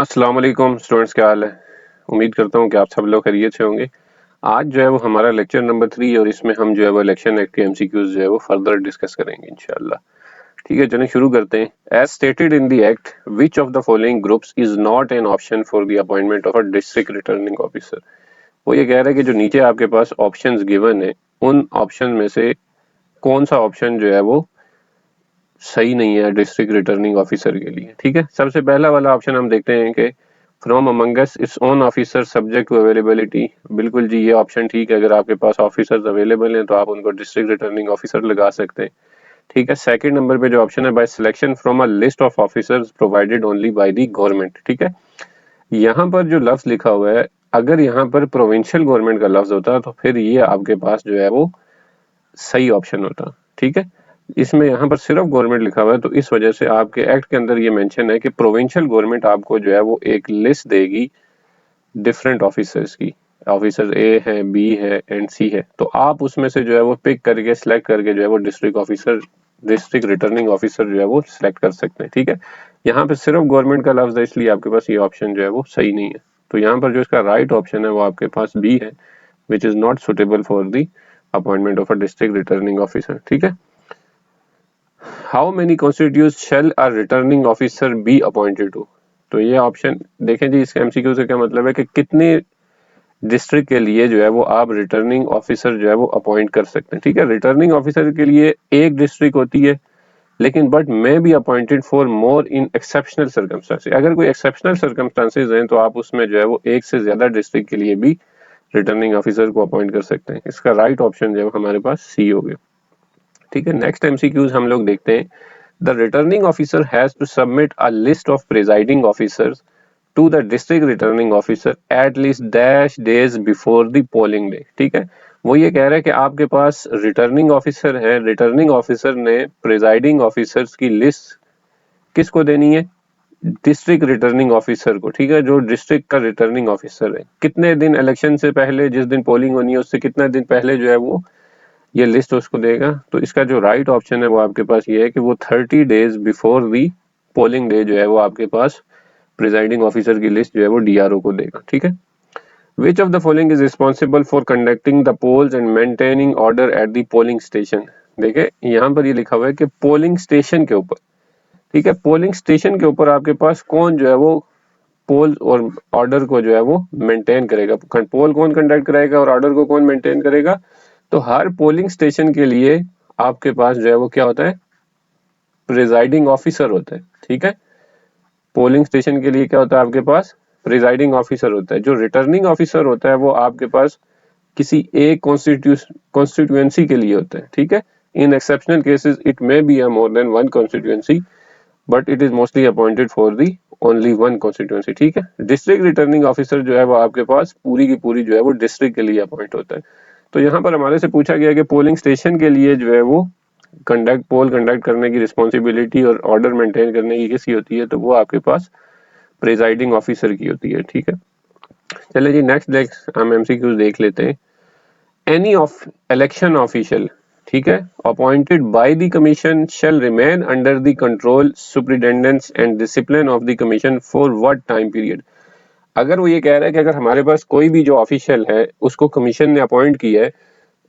अस्सलाम वालेकुम स्टूडेंट्स, क्या हाल है। उम्मीद करता हूँ कि आप सब लोग खैरियत से होंगे। आज जो है वो हमारा लेक्चर नंबर 3 और इसमें हम जो है वो इलेक्शन एक्ट के एमसीक्यूज जो है वो फर्दर डिस्कस करेंगे इंशाल्लाह। ठीक है, चलिए शुरू करते हैं। As stated in the act, which of the following groups is not an option for the appointment of a district returning officer. वो ये कह रहा है कि जो नीचे आपके पास ऑप्शंस गिवन है, उन ऑप्शन में से कौन सा ऑप्शन जो है वो सही नहीं है डिस्ट्रिक्ट रिटर्निंग ऑफिसर के लिए। ठीक है, सबसे पहला वाला ऑप्शन हम देखते हैं कि from among us its own officer subject to availability. बिल्कुल जी, ये ऑप्शन ठीक है। अगर आपके पास ऑफिसर्स अवेलेबल हैं तो आप उनको डिस्ट्रिक्ट रिटर्निंग ऑफिसर लगा सकते हैं। ठीक है, सेकंड नंबर पे जो ऑप्शन है, by selection from a list of officers provided only by the government. ठीक है, यहाँ पर जो लफ्ज लिखा हुआ है, अगर यहाँ पर प्रोविंशियल गवर्नमेंट का लफ्ज होता तो फिर ये आपके पास जो है वो सही ऑप्शन होता। ठीक है, इसमें यहाँ पर सिर्फ गवर्नमेंट लिखा हुआ है, तो इस वजह से आपके एक्ट के अंदर ये मेंशन है कि प्रोविंशियल गवर्नमेंट आपको जो है वो एक लिस्ट देगी डिफरेंट ऑफिसर्स की। ऑफिसर ए है, बी है एंड सी है, तो आप उसमें से जो है वो पिक करके सिलेक्ट करके जो है वो डिस्ट्रिक्ट रिटर्निंग ऑफिसर जो है वो सिलेक्ट कर सकते हैं। ठीक है, यहाँ पे सिर्फ गवर्नमेंट का लफ्ज है, इसलिए आपके पास ये ऑप्शन जो है वो सही नहीं है। तो यहाँ पर जो इसका राइट ऑप्शन है वो आपके पास बी है, which is not suitable for the appointment of a district returning officer. ठीक है, how many constitute shall a returning officer be appointed to. तो ये ऑप्शन देखें जी, इसके एमसीक्यू से क्या मतलब है कि कितने डिस्ट्रिक्ट के लिए जो है वो आप रिटर्निंग ऑफिसर जो है वो अपॉइंट कर सकते हैं। ठीक है, रिटर्निंग ऑफिसर के लिए एक डिस्ट्रिक्ट होती है, लेकिन but may be appointed for more in exceptional circumstances. अगर कोई एक्सेप्शनल सर्कमस्टांसेस हैं तो आप उसमें जो है वो एक से ज्यादा डिस्ट्रिक्ट के लिए भी रिटर्निंग ऑफिसर को अपॉइंट कर सकते हैं। इसका राइट ऑप्शन जो है हमारे पास सी हो गया। ठीक है, नेक्स्ट एमसीक्यूज हम लोग देखते हैं। The returning officer has to submit a list of presiding officers to the district returning officer at least dash days before the polling day. ठीक है, वो ये कह रहा है कि आपके पास रिटर्निंग ऑफिसर है, रिटर्निंग ऑफिसर ने प्रिजाइडिंग ऑफिसर्स की लिस्ट किसको देनी है? डिस्ट्रिक्ट रिटर्निंग ऑफिसर को। ठीक है, जो डिस्ट्रिक्ट का रिटर्निंग ऑफिसर है, कितने दिन इलेक्शन से पहले, जिस दिन पोलिंग होनी है उससे कितना दिन पहले जो है वो ये लिस्ट उसको देगा। तो इसका जो राइट ऑप्शन है वो आपके पास ये है कि वो 30 days before the polling day जो है वो आपके पास प्रिजाइडिंग ऑफिसर की लिस्ट जो है वो डीआरओ को देगा। ठीक है, which of the following is responsible for conducting the polls and maintaining order at the polling station. देखिए यहाँ पर ये लिखा हुआ है कि पोलिंग स्टेशन के ऊपर। ठीक है, पोलिंग स्टेशन के ऊपर आपके पास कौन जो है वो पोल और ऑर्डर को जो है वो मेंटेन करेगा। पोल कौन कंडक्ट करेगा और ऑर्डर को कौन मेंटेन करेगा? तो हर पोलिंग स्टेशन के लिए आपके पास जो है वो क्या होता है? प्रिजाइडिंग ऑफिसर होता है। ठीक है, पोलिंग स्टेशन के लिए क्या होता है आपके पास? प्रिजाइडिंग ऑफिसर होता है। जो रिटर्निंग ऑफिसर होता है वो आपके पास किसी एक कॉन्स्टिट्यूएंसी के लिए होता है। ठीक है, इन exceptional cases it may be a more than one constituency, but it is mostly appointed for the only one constituency. ठीक है, डिस्ट्रिक्ट रिटर्निंग ऑफिसर जो है वो आपके पास पूरी की पूरी जो है वो डिस्ट्रिक्ट के लिए अपॉइंट होता है। तो यहाँ पर हमारे से पूछा गया कि पोलिंग स्टेशन के लिए जो है वो पोल कंडक्ट करने की रिस्पॉन्सिबिलिटी और ऑर्डर मेंटेन करने की किसकी होती है? तो वो आपके पास प्रिजाइडिंग ऑफिसर की होती है। ठीक है, चलिए जी नेक्स्ट हम एमसीक्यूज देख लेते हैं। एनी ऑफ इलेक्शन ऑफिशियल, ठीक है, appointed by the commission shell remain under the control, superintendence and discipline of the commission for what time period. अगर वो ये कह रहा है कि अगर हमारे पास कोई भी जो ऑफिशियल है उसको कमीशन ने अपॉइंट किया है,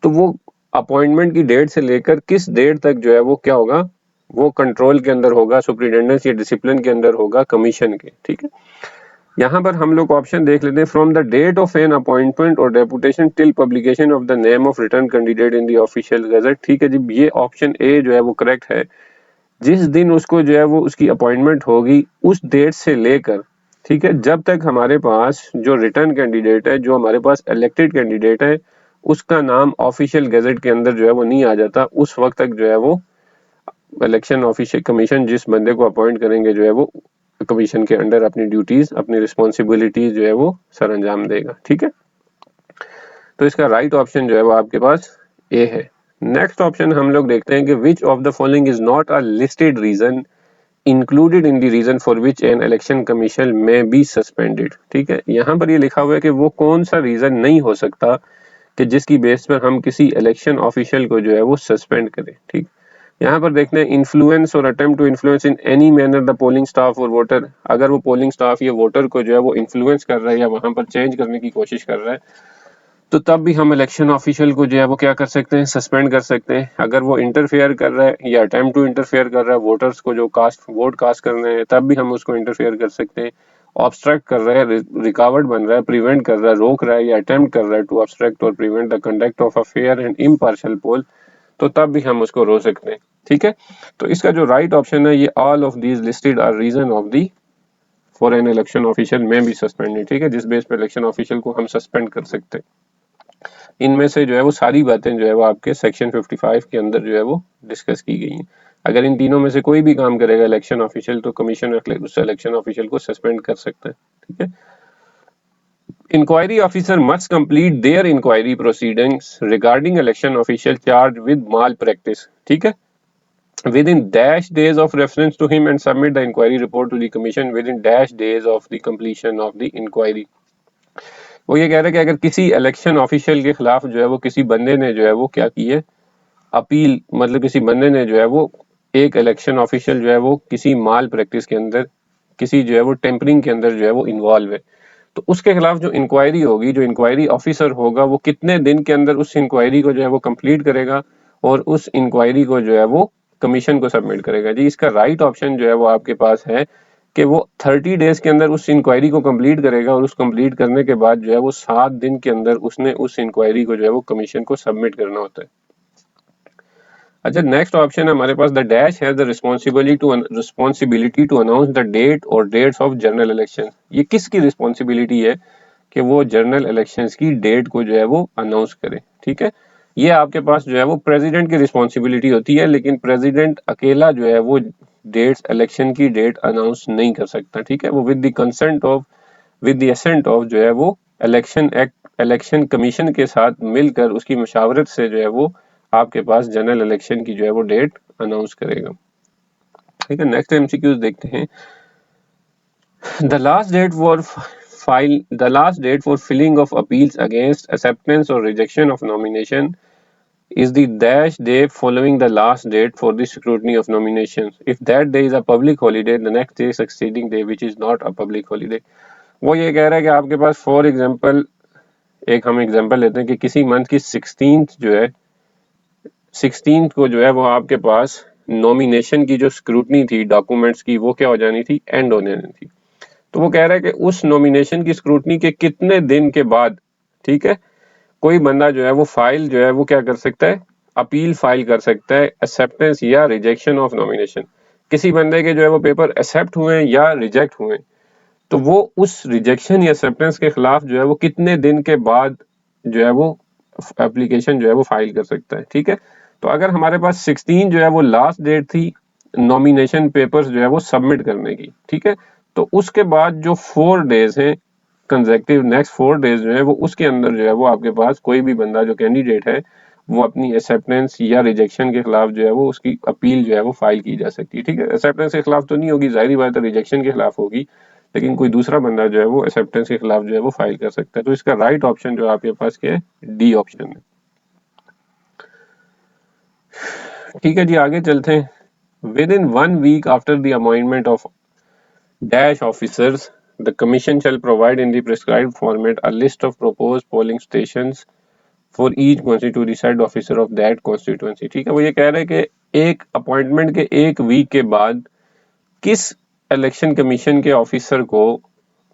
तो वो अपॉइंटमेंट की डेट से लेकर किस डेट तक जो है वो क्या होगा? वो कंट्रोल के अंदर होगा, सुपरिटेंडेंस या डिसिप्लिन के अंदर होगा कमीशन के। ठीक है, यहाँ पर हम लोग ऑप्शन देख लेते हैं। From the date of an appointment और deputation till publication of the name of return candidate in the official gazette. ठीक है जी, ये ऑप्शन ए जो है वो करेक्ट है। जिस दिन उसको जो है वो उसकी अपॉइंटमेंट होगी उस डेट से लेकर, ठीक है, जब तक हमारे पास जो रिटर्न कैंडिडेट है, जो हमारे पास इलेक्टेड कैंडिडेट है, उसका नाम ऑफिशियल गजट के अंदर जो है वो नहीं आ जाता, उस वक्त तक जो है वो इलेक्शन ऑफिशियल कमीशन जिस बंदे को अपॉइंट करेंगे जो है वो कमीशन के अंडर अपनी ड्यूटीज, अपनी रिस्पॉन्सिबिलिटीज जो है वो सर अंजाम देगा। ठीक है, तो इसका राइट ऑप्शन जो है वो आपके पास ए है। नेक्स्ट ऑप्शन हम लोग देखते हैं कि which of the following is not a listed reason included in the reason for which an election commission may be suspended. ठीक है, यहाँ पर ये लिखा हुआ है कि वो कौन सा रीजन नहीं हो सकता कि जिसकी बेस पर हम किसी इलेक्शन ऑफिशियल को जो है वो सस्पेंड करें। ठीक, यहाँ पर देखते हैं इन्फ्लुएंस और attempt to influence in any manner the polling staff और वोटर। अगर वो पोलिंग स्टाफ या वोटर को जो है वो इन्फ्लुएंस कर रहा है या वहां पर चेंज करने की कोशिश कर रहा है, तो तब भी हम इलेक्शन ऑफिशियल को जो है वो क्या कर सकते हैं, सस्पेंड कर सकते हैं। अगर वो इंटरफेयर कर रहा है या अटेम्प्ट टू इंटरफेयर कर रहा है वोटर्स को जो वोट कास्ट करने हैं, तब भी हम उसको इंटरफेयर कर सकते हैं। ऑब्स्ट्रक्ट कर रहा है, रिकावट बन रहा है, प्रिवेंट कर रहा है, रोक रहा है या अटेम्प्ट कर रहा है टू ऑब्स्ट्रक्ट और prevent the conduct of a fair and impartial poll, तो तब भी हम उसको रोक सकते हैं। ठीक है, तो इसका जो राइट ऑप्शन है ये all of these listed are reason of the for an election official में भी सस्पेंडेड। ठीक है, जिस बेस पे इलेक्शन ऑफिशियल को हम सस्पेंड कर सकते हैं, इनमें से जो है वो सारी बातें जो है वो आपके सेक्शन 55 के अंदर जो है वो डिस्कस की गई हैं। अगर इन तीनों में से कोई भी काम करेगा इलेक्शन ऑफिशियल, तो कमीशन उस इलेक्शन ऑफिशियल को सस्पेंड कर सकता है। ठीक है, inquiry officer must complete their inquiry proceedings regarding election official charge with malpractice. ठीक है, within dash days of reference to him and submit the inquiry report to the commission within dash days of the completion of the inquiry। वो ये कह रहे हैं कि अगर किसी इलेक्शन ऑफिशियल के खिलाफ जो है वो किसी बंदे ने जो है वो क्या की है, अपील, मतलब किसी बंदे ने जो है वो एक इलेक्शन ऑफिशियल जो है वो किसी माल प्रैक्टिस के अंदर, किसी जो है वो टेम्परिंग के अंदर जो है वो इन्वॉल्व है, तो उसके खिलाफ जो इंक्वायरी होगी, जो इंक्वायरी ऑफिसर होगा, वो कितने दिन के अंदर उस इंक्वायरी को जो है वो कंप्लीट करेगा और उस इंक्वायरी को जो है वो कमीशन को सबमिट करेगा। जी, इसका राइट ऑप्शन जो है वो आपके पास है कि वो 30 डेज के अंदर उस इंक्वायरी को कंप्लीट करेगा और उस कंप्लीट करने के बाद जो है वो 7 दिन के अंदर उसने उस इंक्वायरी को जो है वो कमीशन को सबमिट करना होता है। अच्छा, नेक्स्ट ऑप्शन है हमारे पास, the dash has the responsibility to announce the date और डेट्स ऑफ जनरल इलेक्शन। ये किसकी रिस्पॉन्सिबिलिटी है कि वो जनरल इलेक्शंस की डेट को जो है वो अनाउंस करे। ठीक है, ये आपके पास जो है वो प्रेसिडेंट की रिस्पॉन्सिबिलिटी होती है, लेकिन प्रेसिडेंट अकेला जो है वो डेट्स, इलेक्शन की डेट अनाउंस नहीं कर सकता। ठीक है, वो with the consent of, with the assent of जो है वो इलेक्शन एक्ट, इलेक्शन कमीशन के साथ मिलकर उसकी मशावरत से जो है वो आपके पास जनरल इलेक्शन की जो है वो डेट अनाउंस करेगा। ठीक है, नेक्स्ट एमसीक्यूज देखते हैं। The last date for filling of appeals against acceptance और rejection of nomination is the dash day following the last date for the scrutiny of nominations. If that day is a public holiday, the next day succeeding day which is not a public holiday। वो ये कह रहा है कि आपके पास for example, एक हम example लेते हैं कि किसी मंथ की 16th जो है, 16th को जो है वो आपके पास नॉमिनेशन की जो स्क्रूटनी थी डॉक्यूमेंट्स की, वो क्या हो जानी थी, एंड होने थी। तो वो कह रहा है कि उस नॉमिनेशन की स्क्रूटनी के कितने दिन के बाद, ठीक है, कोई बंदा जो है वो फाइल जो है वो क्या कर सकता है, अपील फाइल कर सकता है एक्सेप्टेंस या रिजेक्शन ऑफ नॉमिनेशन। किसी बंदे के जो है वो पेपर एक्सेप्ट हुए या रिजेक्ट हुए, तो वो उस रिजेक्शन या एक्सेप्टेंस के खिलाफ जो है वो कितने दिन के बाद जो है वो एप्लीकेशन जो है वो फाइल कर सकता है। ठीक है, तो अगर हमारे पास 16 जो है वो लास्ट डेट थी नॉमिनेशन पेपर्स जो है वो सबमिट करने की, ठीक है, तो उसके बाद जो 4 डेज हैं कंसेक्टिव, नेक्स्ट 4 डेज जो है वो उसके अंदर जो है वो आपके पास कोई भी बंदा जो कैंडिडेट है वो अपनी एक्सेप्टेंस या रिजेक्शन के खिलाफ जो है वो उसकी अपील जो है वो फाइल की जा सकती है। ठीक है, एक्सेप्टेंस के खिलाफ तो नहीं होगी, जाहिर बात है रिजेक्शन के खिलाफ होगी, लेकिन कोई दूसरा बंदा जो है वो एक्सेप्टेंस के खिलाफ जो है वो फाइल कर सकता है। तो इसका राइट ऑप्शन जो आपके पास क्या है, डी ऑप्शन है। ठीक है जी, आगे चलते हैं। Within 1 week after the appointment of dash officers, the commission shall provide in the prescribed format a list of proposed polling stations for each constituency said officer of that constituency। ठीक है, वो ये कह रहे हैं कि एक appointment के 1 वीक के बाद किस इलेक्शन कमीशन के ऑफिसर को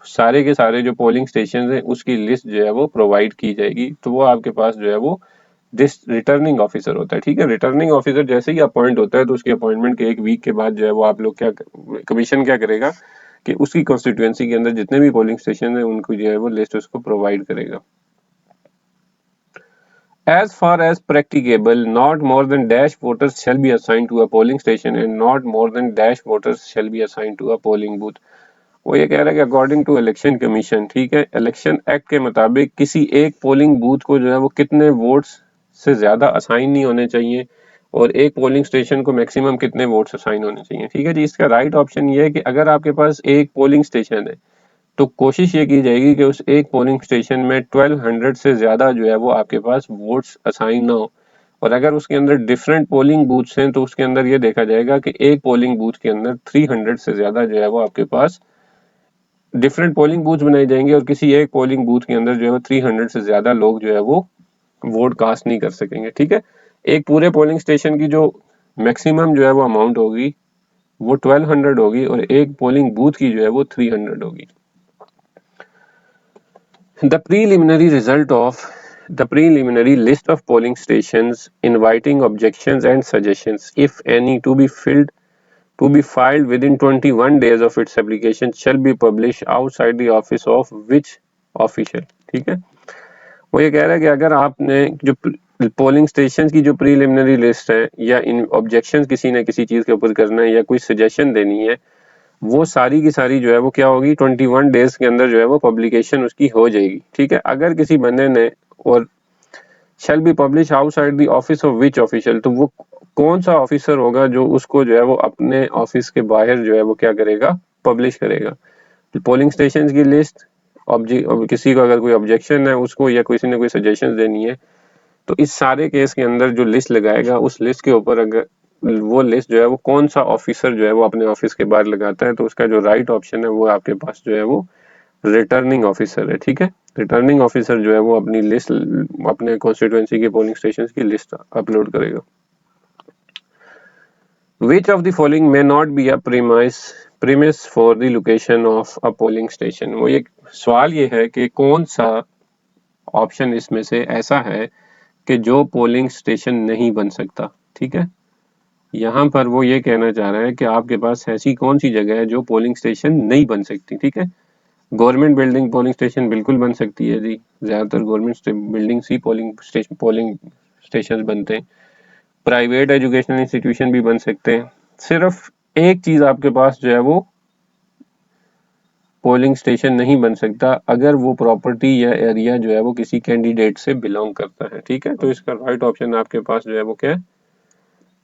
सारे के सारे जो पोलिंग स्टेशन हैं उसकी लिस्ट जो है वो प्रोवाइड की जाएगी। तो वो आपके पास जो है वो रिटर्निंग ऑफिसर होता है। ठीक है, रिटर्निंग ऑफिसर जैसे ही अपॉइंट होता है तो उसके अपॉइंटमेंट के 1 वीक के बाद जो है वो आप लोग क्या, कमीशन क्या करेगा कि उसकी कॉन्स्टिट्यूएंसी के अंदर जितने भी पोलिंग स्टेशन है उनको जो है वो लिस्ट उसको प्रोवाइड करेगा। As far as practicable, not more than dash voters shall be assigned to a polling station and not more than dash voters shall be assigned to a polling booth। वो ये कह रहा है कि according to election commission, ठीक है, election act के मुताबिक किसी एक पोलिंग बूथ को जो है वो कितने वोट्स से ज्यादा असाइन नहीं होने चाहिए और एक पोलिंग स्टेशन को मैक्सिमम कितने वोट्स असाइन होने चाहिए। ठीक है जी, इसका राइट ऑप्शन ये है कि अगर आपके पास एक पोलिंग स्टेशन है तो कोशिश ये की जाएगी कि उस एक पोलिंग स्टेशन में 1200 से ज्यादा जो है वो आपके पास वोट्स असाइन ना हो और अगर उसके अंदर डिफरेंट पोलिंग बूथ्स हैं तो उसके अंदर ये देखा जाएगा कि एक पोलिंग बूथ के अंदर 300 से ज्यादा जो है वो आपके पास डिफरेंट पोलिंग बूथ बनाए जाएंगे और किसी एक पोलिंग बूथ के अंदर जो है वो 300 से ज्यादा लोग जो है वो वोट कास्ट नहीं कर सकेंगे। ठीक है, एक पूरे पोलिंग स्टेशन की जो मैक्सिमम जो है वो अमाउंट होगी वो 1200 होगी और एक पोलिंग बूथ की जो है वो 300 होगी। The preliminary list of polling stations inviting objections and suggestions, if any, to be filed within 21 days of its application shall be published outside the office of which official। ठीक है, वो ये कह रहा है कि अगर आपने जो पोलिंग स्टेशन की जो प्रीलिमिनरी लिस्ट है या इन ऑब्जेक्शन किसी ने किसी चीज के ऊपर करना है या कोई सजेशन देनी है, वो सारी की सारी जो है वो क्या होगी 21 डेज के अंदर जो है वो पब्लिकेशन उसकी हो जाएगी। ठीक है, अगर किसी बंदे ने और shall be publish outside the office of which official, तो वो कौन सा ऑफिसर होगा जो उसको जो है वो अपने ऑफिस के बाहर जो है वो क्या करेगा, पब्लिश करेगा। पोलिंग स्टेशन की लिस्ट, किसी को अगर कोई ऑब्जेक्शन है उसको या किसी ने कोई सजेशन देनी है, तो इस सारे केस के अंदर जो लिस्ट लगाएगा उस लिस्ट के ऊपर अगर वो लिस्ट जो है वो कौन सा ऑफिसर जो है वो अपने ऑफिस के बाहर लगाता है, तो उसका जो राइट ऑप्शन है वो आपके पास जो है वो रिटर्निंग ऑफिसर है। ठीक है, रिटर्निंग ऑफिसर जो है वो अपनी लिस्ट अपने कॉन्स्टिट्यूएंसी के पोलिंग स्टेशन की लिस्ट अपलोड करेगा। Which of the following may not be a premise for the location of a polling station। वो ये सवाल ये है कि कौन सा ऑप्शन इसमें से ऐसा है कि जो पोलिंग स्टेशन नहीं बन सकता। ठीक है, यहाँ पर वो ये कहना चाह रहा है कि आपके पास ऐसी कौन सी जगह है जो पोलिंग स्टेशन नहीं बन सकती। ठीक है, गवर्नमेंट बिल्डिंग पोलिंग स्टेशन बिल्कुल बन सकती है जी, ज्यादातर गवर्नमेंट बिल्डिंग ही पोलिंग स्टेशन बनते हैं। प्राइवेट एजुकेशनल इंस्टीट्यूशन भी बन सकते हैं। सिर्फ एक चीज आपके पास जो है वो पोलिंग स्टेशन नहीं बन सकता, अगर वो प्रॉपर्टी या एरिया जो है वो किसी कैंडिडेट से बिलोंग करता है। ठीक है, तो इसका राइट ऑप्शन आपके पास जो है वो क्या है,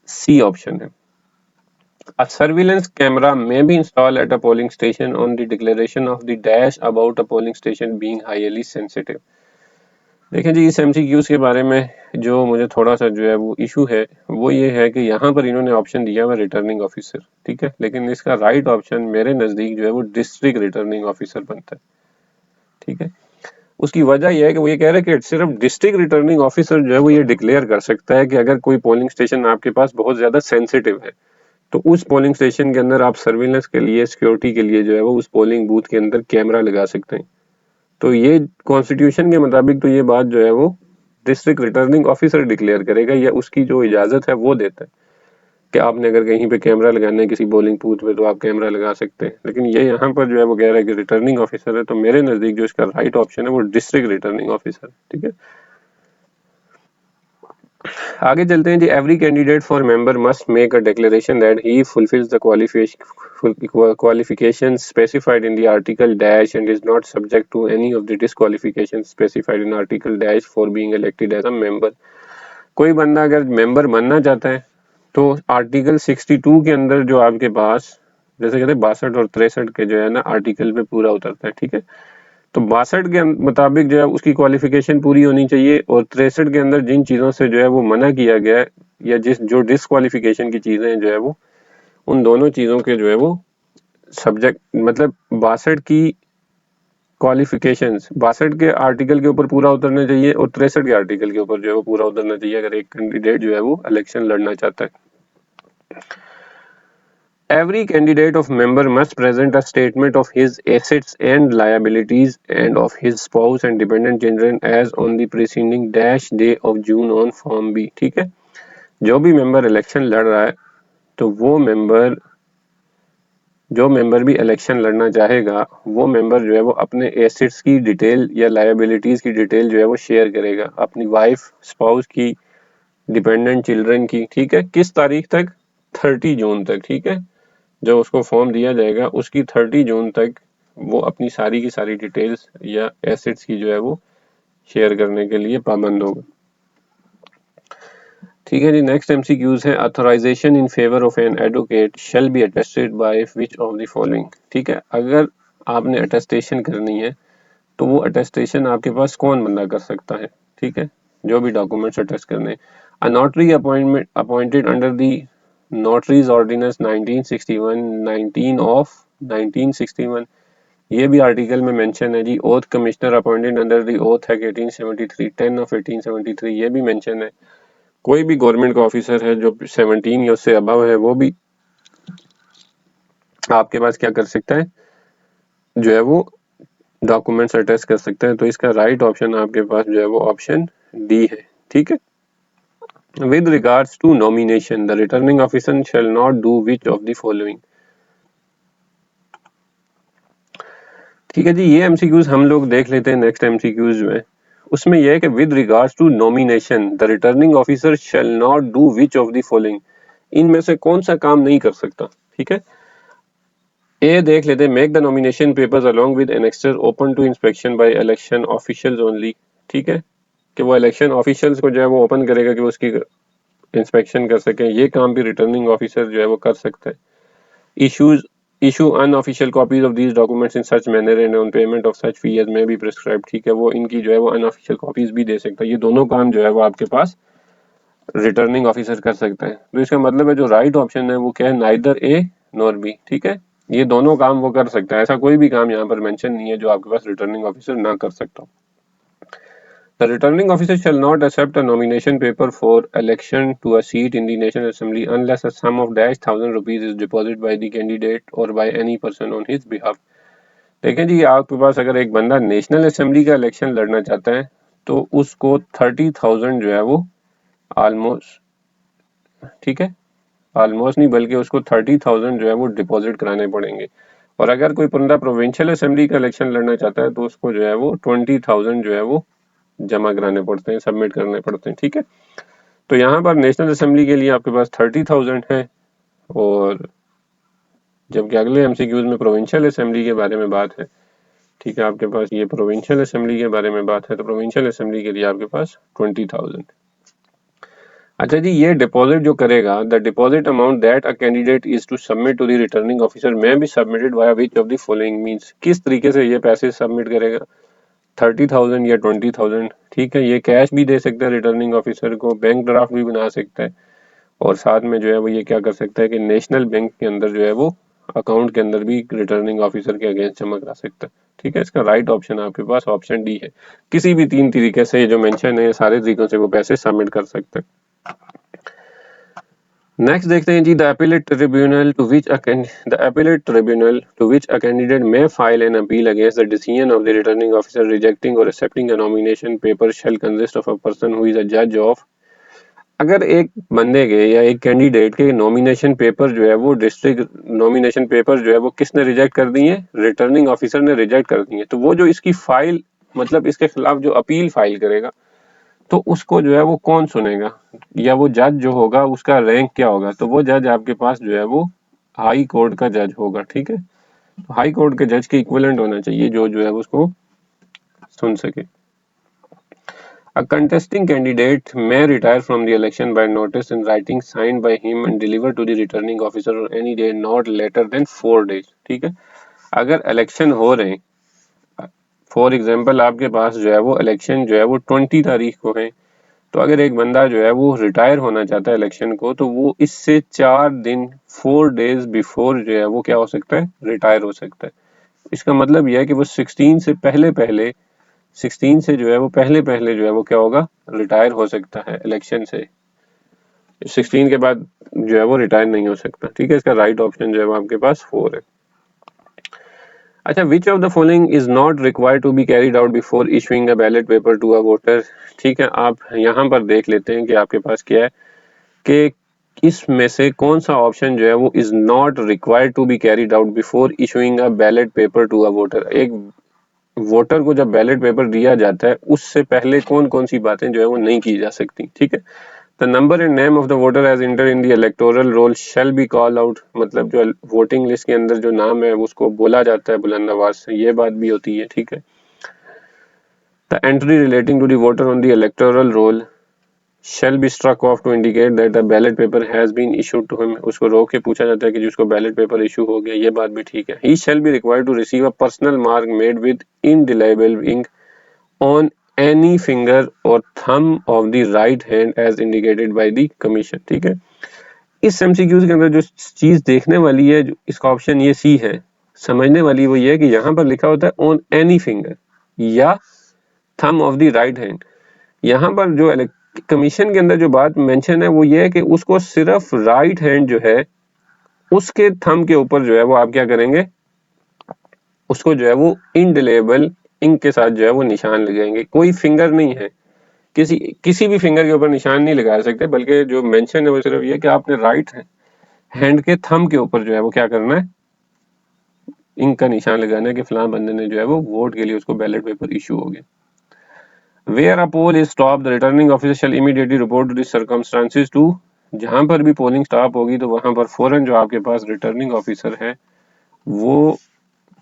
सी ऑप्शन है। A surveillance camera may be installed at a polling station on the declaration of the dash about a polling station being highly sensitive। देखें जी, इस एमसीक्यूज के बारे में जो मुझे थोड़ा सा जो है वो इशू है वो ये है कि यहाँ पर इन्होंने ऑप्शन दिया हुआ रिटर्निंग ऑफिसर। ठीक है, लेकिन इसका राइट ऑप्शन मेरे नजदीक जो है वो डिस्ट्रिक्ट रिटर्निंग ऑफिसर बनता है। ठीक है, उसकी वजह यह है कि वो ये कह रहा है कि सिर्फ डिस्ट्रिक्ट रिटर्निंग ऑफिसर जो है वो ये डिक्लेयर कर सकता है कि अगर कोई पोलिंग स्टेशन आपके पास बहुत ज्यादा सेंसिटिव है तो उस पोलिंग स्टेशन के अंदर आप सर्विलेंस के लिए, सिक्योरिटी के लिए जो है वो उस पोलिंग बूथ के अंदर कैमरा लगा सकते हैं। तो ये कॉन्स्टिट्यूशन के मुताबिक तो ये बात जो है वो डिस्ट्रिक्ट रिटर्निंग ऑफिसर डिक्लेयर करेगा या उसकी जो इजाजत है वो देता है कि आपने अगर कहीं पे कैमरा लगाना है किसी पोलिंग बूथ पे तो आप कैमरा लगा सकते हैं। लेकिन ये यहाँ पर जो है वो कह रहा है कि रिटर्निंग ऑफिसर है, तो मेरे नजदीक जो इसका राइट ऑप्शन है वो डिस्ट्रिक्ट रिटर्निंग ऑफिसर। ठीक है, आगे चलते हैं जी। Every candidate for member must make a declaration that he fulfils the qualifications specified in the article dash and is not subject to any of the disqualifications specified in article dash for being elected as a member। कोई बंदा अगर member बनना चाहता है तो article 62 के अंदर जो आपके पास जैसे कहते हैं 62 और 63 के जो है ना आर्टिकल पे पूरा उतरता है। ठीक है, तो 62 के मुताबिक जो है उसकी क्वालिफिकेशन पूरी होनी चाहिए और 63 के अंदर जिन चीजों से जो है वो मना किया गया है या जो डिसक्वालिफिकेशन की चीजें जो है वो उन दोनों चीजों के जो है वो सब्जेक्ट मतलब 62 की क्वालिफिकेशंस 62 के आर्टिकल के ऊपर पूरा उतरना चाहिए और 63 के आर्टिकल के ऊपर जो है वो पूरा उतरना चाहिए अगर एक कैंडिडेट जो है वो इलेक्शन लड़ना चाहता है। Every candidate of member must present a statement of his assets and liabilities and of his spouse and dependent children as on the preceding dash day of June on Form B। ठीक है, जो भी member election लड़ रहा है तो जो member भी इलेक्शन लड़ना चाहेगा वो मेंबर जो है वो अपने एसेट्स की डिटेल या लायबिलिटीज की डिटेल जो है वो शेयर करेगा अपनी वाइफ, स्पाउस की, डिपेंडेंट चिल्ड्रन की। ठीक है, किस तारीख तक, 30 जून तक। ठीक है, जो उसको फॉर्म दिया जाएगा उसकी 30 जून तक वो अपनी सारी की सारी डिटेल्स या एसेट्स की जो है वो शेयर करने के लिए पाबंद होगा। ठीक है जी, नेक्स्ट एमसीक्यूज है authorization in favour of an advocate shall be attested by which of the following. ठीक है, अगर आपने अटेस्टेशन करनी है तो वो अटेस्टेशन आपके पास कौन बंदा कर सकता है। ठीक है, जो भी डॉक्यूमेंट्स अटेस्ट करने, A notary appointed under the Notaries Ordinance 1961 19 of 1961, ये भी आर्टिकल में मेंशन है जी। Oath commissioner appointed under the oath act 1873 10 of 1873, ये भी मेंशन है। कोई भी गवर्नमेंट का ऑफिसर है जो 17 या उससे अबव है, वो भी आपके पास क्या कर सकता है, जो है वो डॉक्यूमेंट्स अटैच कर सकता है। तो इसका राइट ऑप्शन आपके पास जो है वो ऑप्शन डी है, ठीक है। With regards to nomination, the returning officer shall not do which of the following, ठीक है जी। ये एमसीक्यूज हम लोग देख लेते हैं नेक्स्ट एमसीक्यूज में। उसमें यह है कि with regards to nomination the returning officer shall not do which of the following, इनमें से कौन सा काम नहीं कर सकता, ठीक है। ए देख लेते हैं, make the nomination papers along with annexure open to inspection by election officials only, ठीक है, कि वो इलेक्शन ऑफिशियल्स को जो है वो ओपन करेगा कि वो उसकी इंस्पेक्शन कर सके। ये काम भी रिटर्निंग ऑफिसर जो है वो कर सकता है। issue unofficial copies of these documents in such manner and on payment of such fee as may be prescribed, ठीक है, वो इनकी जो है वो अनऑफिशियल कॉपीज भी दे सकता है। ये दोनों काम जो है वो आपके पास रिटर्निंग ऑफिसर कर सकता है। तो इसका मतलब है जो राइट ऑप्शन है वो क्या है, नाइदर ए नॉर बी, ठीक है। ये दोनों काम वो कर सकता है, ऐसा कोई भी काम यहाँ पर मेंशन नहीं है जो आपके पास रिटर्निंग ऑफिसर ना कर सकता। The returning officer shall not accept a nomination paper for election to a seat in the National Assembly unless a sum of ₹1,000 is deposited by the candidate or by any person on his behalf। देखें जी, आपके पास अगर एक बंदा national assembly का election लड़ना चाहता है तो उसको 30,000 जो है वो ऑलमोस्ट, ठीक है, ऑलमोस्ट नहीं बल्कि उसको 30,000 जो है वो डिपॉजिट कराने पड़ेंगे। और अगर कोई बंदा प्रोविंशियल असेंबली का इलेक्शन लड़ना चाहता है तो उसको जो है वो 20,000 जो है वो जमा कराने पड़ते हैं, सबमिट करने पड़ते हैं, ठीक है। तो यहाँ पर नेशनल असेंबली के लिए आपके पास 30,000 है, और जबकि अगले एमसीक्यूज में प्रोविंशियल असेंबली के बारे में बात है, ठीक है, आपके पास ये प्रोविंशियल असेंबली के बारे में बात है। तो प्रोविंशियल असेंबली के लिए आपके पास 20,000। अच्छा जी, ये डिपॉजिट जो करेगा, the deposit amount that a candidate is to submit to the returning officer में be submitted via which of the following, means किस तरीके से ये पैसे सबमिट करेगा, 30,000 या 20,000, ठीक है। ये कैश भी दे सकता है रिटर्निंग ऑफिसर को, बैंक ड्राफ्ट भी बना सकता है, और साथ में जो है वो ये क्या कर सकता है कि नेशनल बैंक के अंदर जो है वो अकाउंट के अंदर भी रिटर्निंग ऑफिसर के अगेंस्ट जमा करा सकता है, ठीक है। इसका राइट ऑप्शन आपके पास ऑप्शन डी है। किसी भी 3 तरीके से ये जो मेंशन है सारे तरीकों से वो पैसे सबमिट कर सकते हैं। नेक्स्ट देखते हैं जी, the appellate tribunal to which a candidate may file an appeal against the decision of the returning officer rejecting और accepting a nomination paper shall consist of a person who is a जज of. अगर एक बंदे के या एक candidate के nomination paper जो है वो डिस्ट्रिक्ट नॉमिनेशन पेपर जो है वो किसने रिजेक्ट कर दिए, रिटर्निंग ऑफिसर ने रिजेक्ट कर दिए, तो वो जो इसकी फाइल मतलब इसके खिलाफ जो अपील फाइल करेगा तो उसको जो है वो कौन सुनेगा, या वो जज जो होगा उसका रैंक क्या होगा। तो वो जज आपके पास जो है वो हाई कोर्ट का जज होगा, ठीक है। तो हाई कोर्ट के जज के इक्विवेलेंट होना चाहिए जो है उसको सुन सके। A contesting candidate may retire from the election by notice in writing signed by him and delivered to the returning officer on any day not later than 4 days, ठीक है। अगर इलेक्शन हो रहे हैं, फॉर एग्जांपल आपके पास जो है वो इलेक्शन जो है वो 20 तारीख को है, तो अगर एक बंदा जो है वो रिटायर होना चाहता है इलेक्शन को, तो वो इससे 4 दिन 4 डेज बिफोर जो है वो क्या हो सकता है, रिटायर हो सकता है। इसका मतलब यह है कि वो 16 से पहले 16 से जो है वो पहले जो है वो क्या होगा, रिटायर हो सकता है इलेक्शन से। 16 के बाद जो है वो रिटायर नहीं हो सकता, ठीक है। इसका राइट ऑप्शन जो है वो आपके पास 4 है। अच्छा, which of the following is not required to be carried out before issuing a ballot paper to a voter, ठीक है। आप यहाँ पर देख लेते हैं कि आपके पास क्या है कि इसमें से कौन सा ऑप्शन जो है वो is not required to be carried out before issuing a ballot paper to a voter. एक वोटर को जब बैलेट पेपर दिया जाता है उससे पहले कौन कौन सी बातें जो है वो नहीं की जा सकती, ठीक है। The number and name of the voter as enter in the electoral roll shall be call out, मतलब जो वोटिंग लिस्ट के अंदर जो नाम है उसको बोला जाता है बुलंद आवाज से, ये बात भी होती है, ठीक है। The entry relating to the voter on the electoral roll shall be struck off to indicate that the ballot paper has been issued to him, उसको रोक के पूछा जाता है कि जिसको बैलेट पेपर इशू हो गया, ये बात भी ठीक है। He shall be required to receive a personal mark made with indelible ink on any finger और thumb of the right hand as indicated by the commission. ठीक है, इस एमसीक्यूज के अंदर जो चीज देखने वाली है, इसका ऑप्शन ये सी है, समझने वाली वो ये है कि यहाँ पर लिखा होता है ऑन एनी फिंगर या thumb of the right hand. यहाँ पर जो कमीशन के अंदर जो बात मेंशन है वो ये है कि उसको सिर्फ राइट हैंड जो है उसके थंब के ऊपर जो है वो आप क्या करेंगे, उसको जो है वो इनडिलेबल इंक के साथ जो है वो निशान लगाएंगे। कोई फिंगर नहीं है, किसी भी फिंगर के ऊपर निशान नहीं लगा सकते, बल्कि जो मेंशन है वो सिर्फ ये कि आपने राइट हैंड के थंब के ऊपर जो है वो क्या करना है, इंक का निशान लगाना है कि फलां बंदे ने जो है वो वोट के लिए उसको बैलेट पेपर इशू हो गया। Where a poll is stopped, the returning officer shall immediately report to the circumstances to, जहां पर भी पोलिंग स्टॉप होगी तो वहां पर फौरन जो आपके पास रिटर्निंग ऑफिसर है वो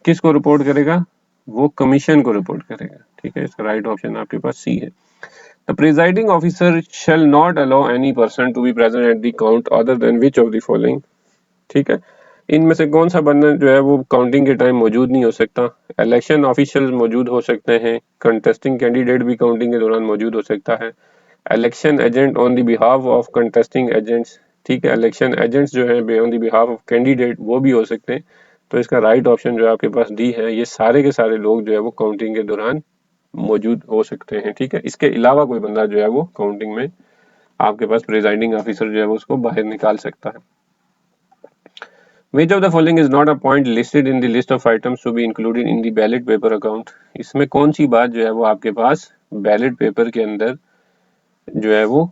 किसको रिपोर्ट करेगा, वो कमीशन को रिपोर्ट करेगा। ठीक है, इसका राइट ऑप्शन आपके पास सी है। The presiding officer shall not allow any person to be present at the count other than which of the following। ठीक है, इनमें से कौन सा बंदा जो है वो काउंटिंग के टाइम मौजूद नहीं हो सकता। इलेक्शन ऑफिशियल मौजूद हो सकते हैं, कंटेस्टिंग कैंडिडेट भी काउंटिंग के दौरान मौजूद हो सकता है, election agent on the behalf of contesting agents. ठीक है, इलेक्शन एजेंट्स जो है on the behalf of candidate वो भी हो सकते हैं। तो इसका राइट ऑप्शन जो है आपके पास डी है, ये सारे के सारे लोग जो है वो काउंटिंग के दौरान मौजूद हो सकते हैं। ठीक है, इसके अलावा कोई बंदा जो है वो काउंटिंग में आपके पास प्रिजाइडिंग ऑफिसर जो है वो उसको बाहर निकाल सकता है। Which of the following is not a point listed in the list of items to be included in the ballot paper account? इसमें कौन सी बात जो है वो आपके पास बैलेट पेपर के अंदर जो है वो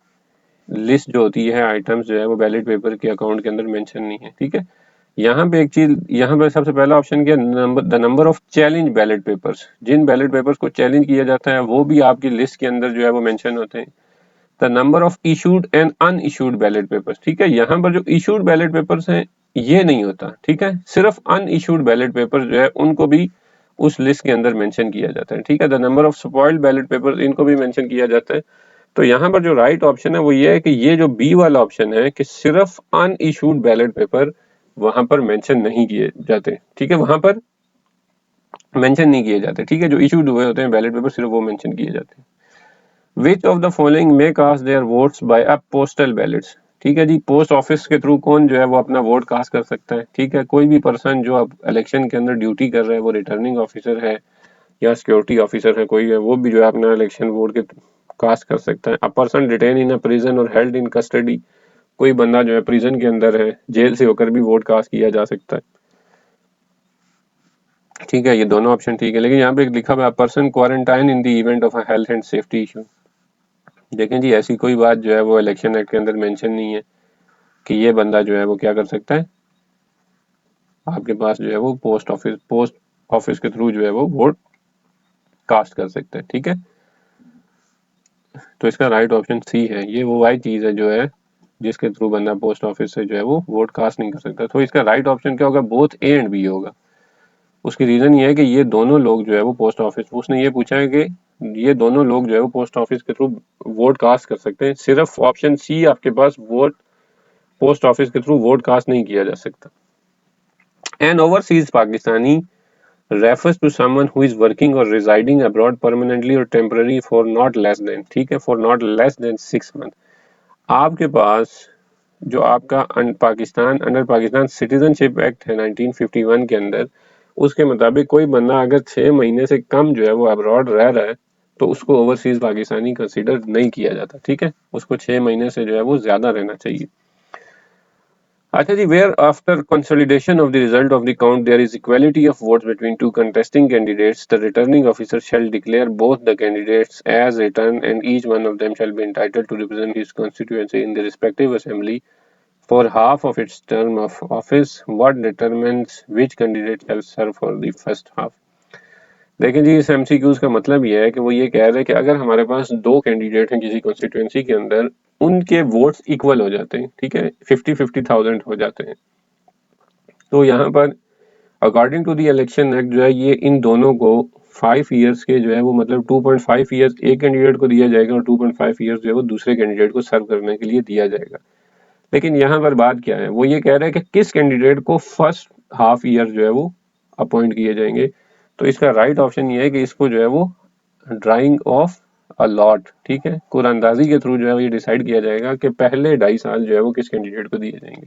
लिस्ट जो होती है आइटम्स जो है वो बैलेट पेपर के अकाउंट के अंदर मेंशन नहीं है। ठीक है, यहाँ पे एक चीज, यहाँ पे सबसे पहला ऑप्शन क्या, the number of challenge ballot papers, जिन बैलेट पेपर्स को चैलेंज किया जाता है वो भी आपकी लिस्ट के अंदर जो है वो मेंशन होते हैं। The number of issued and unissued ballot papers. ठीक है, यहाँ पर जो इशूड बैलेट पेपर्स हैं ये नहीं होता। ठीक है, सिर्फ अनइशूड बैलेट पेपर जो है उनको भी उस लिस्ट के अंदर मेंशन किया जाता है। ठीक है, the number of spoiled ballot papers इनको भी मेंशन किया जाता है। तो यहाँ पर जो राइट ऑप्शन है वो ये है कि ये जो बी वाला ऑप्शन है कि सिर्फ अनइशूड बैलेट पेपर वहां पर मेंशन नहीं किए जाते। ठीक है, वहां पर मेंशन नहीं किए जाते। ठीक है, जो इशूड हुए होते हैं बैलेट पेपर सिर्फ वो मेंशन किए जाते हैं। Which of the following may cast their votes by a postal ballots? ठीक है जी, पोस्ट ऑफिस के थ्रू कौन जो है वो अपना वोट कास्ट कर सकता है। ठीक है, कोई भी पर्सन जो अब इलेक्शन के अंदर ड्यूटी कर रहा है, वो रिटर्निंग ऑफिसर है या सिक्योरिटी ऑफिसर है कोई है, वो भी जो है अपना इलेक्शन वोट के कास्ट कर सकता है। A person detain in a prison और हेल्ड इन कस्टडी, कोई बंदा जो है प्रिजन के अंदर है, जेल से होकर भी वोट कास्ट किया जा सकता है। ठीक है, ये दोनों ऑप्शन ठीक है, लेकिन यहाँ पे लिखा हुआ है person quarantine in the event of a health and safety issue. देखें जी, ऐसी कोई बात जो है वो इलेक्शन एक्ट के अंदर मेंशन नहीं है कि ये बंदा जो है वो क्या कर सकता है, आपके पास जो है वो पोस्ट ऑफिस के थ्रू जो है वो वोट कास्ट कर सकता है। ठीक है, तो इसका राइट ऑप्शन सी है, ये वो वाई चीज है जो है जिसके थ्रू बंदा पोस्ट ऑफिस से जो है वो वोट कास्ट नहीं कर सकता। तो इसका राइट ऑप्शन क्या होगा, बोथ ए एंड बी होगा। उसकी रीजन ये है कि ये दोनों लोग जो है वो पोस्ट ऑफिस, उसने ये पूछा है कि ये दोनों लोग जो है वो पोस्ट ऑफिस के थ्रू वोट कास्ट कर सकते हैं। सिर्फ ऑप्शन सी आपके पास वोट पोस्ट ऑफिस के थ्रू वोट कास्ट नहीं किया जा सकता। N overseas Pakistani refers to someone who is working or residing abroad permanently or temporary for not less than, ठीक है, for not less than 6 months। आपके पास जो आपका Pakistan under Pakistan citizenship act है 1951 के अंदर, उसके मुताबिक कोई बंदा अगर 6 महीने से कम जो है वो अब्रॉड रह रहा है तो उसको ओवरसीज पाकिस्तानी कंसीडर नहीं किया जाता। ठीक है, उसको 6 महीने से जो है वो ज्यादा रहना चाहिए। अच्छा जी, where after consolidation of the result of the count there is equality of votes between two contesting candidates, the returning officer shall declare both the candidates as returned and each one of them shall be entitled to represent his constituency in the respective assembly for half of its term of office. What determines which candidate shall serve for the first half? देखें जी, इस MCQs का मतलब यह है कि वो ये कह रहे हैं कि अगर हमारे पास दो कैंडिडेट हैं किसी कॉन्स्टिट्यूएंसी के अंदर, उनके वोट्स इक्वल हो जाते हैं। ठीक है, 50,000 हो जाते हैं, तो यहाँ पर according to the election act जो है ये इन दोनों को 5 ईयर्स के जो है वो मतलब 2.5 ईयर्स एक कैंडिडेट को दिया जाएगा और 2.5 ईयर्स जो है वो दूसरे कैंडिडेट को सर्व करने के लिए दिया जाएगा। लेकिन यहाँ पर बात क्या है, वो ये कह रहे हैं कि किस कैंडिडेट को फर्स्ट हाफ ईयर जो है वो अपॉइंट किए जाएंगे। तो इसका राइट ऑप्शन ये है कि इसको जो है वो ड्राइंग ऑफ अलॉट, ठीक है, कुरानंदाजी के थ्रू जो है ये डिसाइड किया जाएगा कि पहले 2.5 साल जो है वो किस कैंडिडेट को दिए जाएंगे।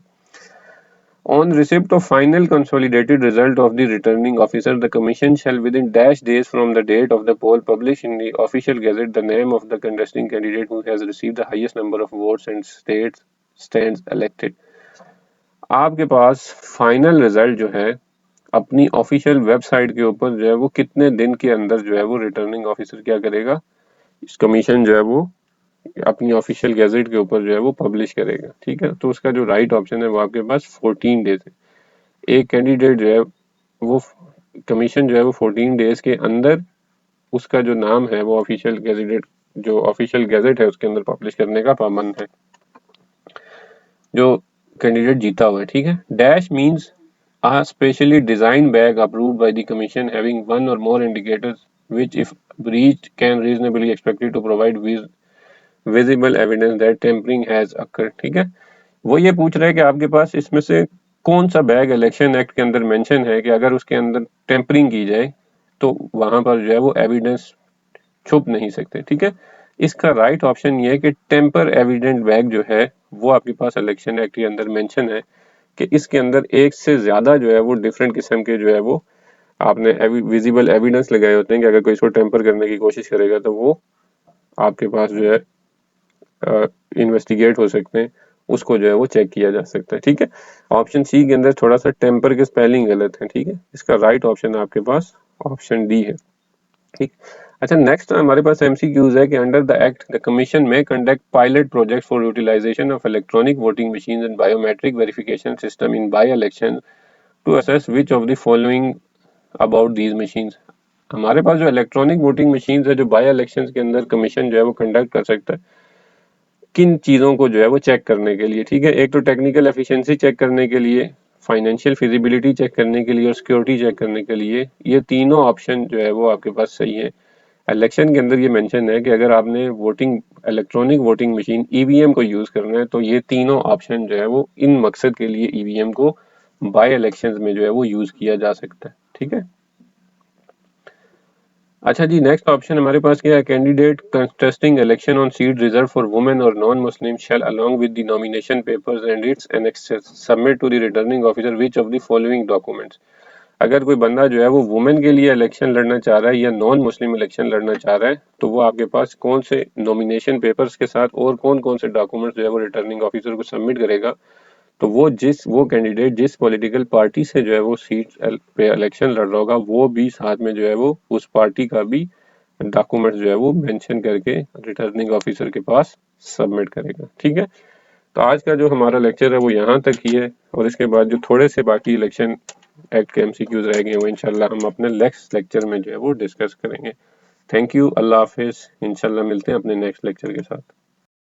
On receipt of final consolidated result of the returning officer, the commission shall within dash days from the date of the poll publish in the official gazette the name of the contesting candidate who has received the highest number of votes and stands elected। आपके पास final result जो है अपनी official website के ऊपर जो है वो कितने दिन के अंदर जो है वो रिटर्निंग ऑफिसर क्या करेगा, इस कमीशन जो है वो अपनी ऑफिशियल गैजेट के ऊपर जो है वो पब्लिश करेगा। ठीक है, तो उसका जो राइट ऑप्शन है वो आपके पास 14 डेज है। एक कैंडिडेट जो है वो कमीशन जो है वो 14 डेज के अंदर उसका जो नाम है वो ऑफिशियल गैजेट, जो ऑफिशियल गैजेट है उसके अंदर पब्लिश करने का पाबंद है, जो कैंडिडेट जीता हुआ है। ठीक है, dash means a specially designed bag approved by the commission having one or more indicators which if breached can reasonably expected to provide visible evidence that tampering has occurred। ठीक है, वो ये पूछ रहा है कि आपके पास इसमें से कौन सा बैग इलेक्शन एक्ट के अंदर मेंशन है कि अगर उसके अंदर टेम्परिंग की जाए तो वहां पर जो है वो एविडेंस छुप नहीं सकते। ठीक है, इसका राइट ऑप्शन ये है कि टेम्पर एविडेंट बैग जो है वो आपके पास इलेक्शन एक्ट के अंदर मेंशन है कि इसके अंदर एक से ज्यादा जो है वो डिफरेंट किस्म के जो है वो आपने विजिबल एविडेंस लगाए होते हैं कि अगर कोई इसको टेम्पर करने की कोशिश करेगा तो वो आपके पास जो है इन्वेस्टिगेट हो सकते हैं, उसको जो है वो चेक किया जा सकता है। ठीक है, ऑप्शन सी के अंदर थोड़ा सा टेम्पर के स्पेलिंग गलत है। ठीक है, इसका राइट ऑप्शन आपके पास ऑप्शन डी है। ठीक, अच्छा नेक्स्ट हमारे पास एमसीक्यूज है कि under the act the commission may conduct pilot project for utilization of electronic voting machine and biometric verification system in by election to assess which of the following about these machines. हमारे पास जो electronic voting machines है जो bye elections के अंदर commission जो है वो कंडक्ट कर सकता है, किन चीजों को जो है वो चेक करने के लिए। ठीक है, एक तो टेक्निकल एफिशिएंसी चेक करने के लिए, फाइनेंशियल फिजिबिलिटी चेक करने के लिए और सिक्योरिटी चेक करने के लिए। ये तीनों ऑप्शन जो है वो आपके पास सही है। इलेक्शन के अंदर ये मेंशन है कि अगर आपने voting electronic voting machine EVM को यूज करना है तो ये तीनों ऑप्शन जो है वो इन मकसद के लिए ईवीएम को बाय इलेक्शंस में जो है वो यूज किया जा सकता है। ठीक है, अच्छा जी नेक्स्ट ऑप्शन हमारे पास क्या है, candidate contesting election on seat reserve for women और non Muslim shall along with the nomination papers and its annexes submit to the returning officer which of the following documents. अगर कोई बंदा जो है वो वुमेन के लिए इलेक्शन लड़ना चाह रहा है या नॉन मुस्लिम इलेक्शन लड़ना चाह रहा है तो वो आपके पास कौन से नॉमिनेशन पेपर्स के साथ और कौन कौन से डॉक्यूमेंट्स जो है वो रिटर्निंग ऑफिसर को सबमिट करेगा, तो वो कैंडिडेट जिस पॉलिटिकल पार्टी से जो है वो सीट पे इलेक्शन लड़ रहा होगा वो भी साथ में जो है वो उस पार्टी का भी डॉक्यूमेंट्स जो है वो मेंशन करके रिटर्निंग ऑफिसर के पास सबमिट करेगा। ठीक है, तो आज का जो हमारा लेक्चर है वो यहाँ तक ही है और इसके बाद जो थोड़े से बाकी इलेक्शन एक्ट के एमसीक्यूज रह गए वो इंशाल्लाह हम अपने नेक्स्ट लेक्चर में जो है वो डिस्कस करेंगे। थैंक यू, अल्लाह हाफिज, इंशाल्लाह मिलते हैं अपने नेक्स्ट लेक्चर के साथ।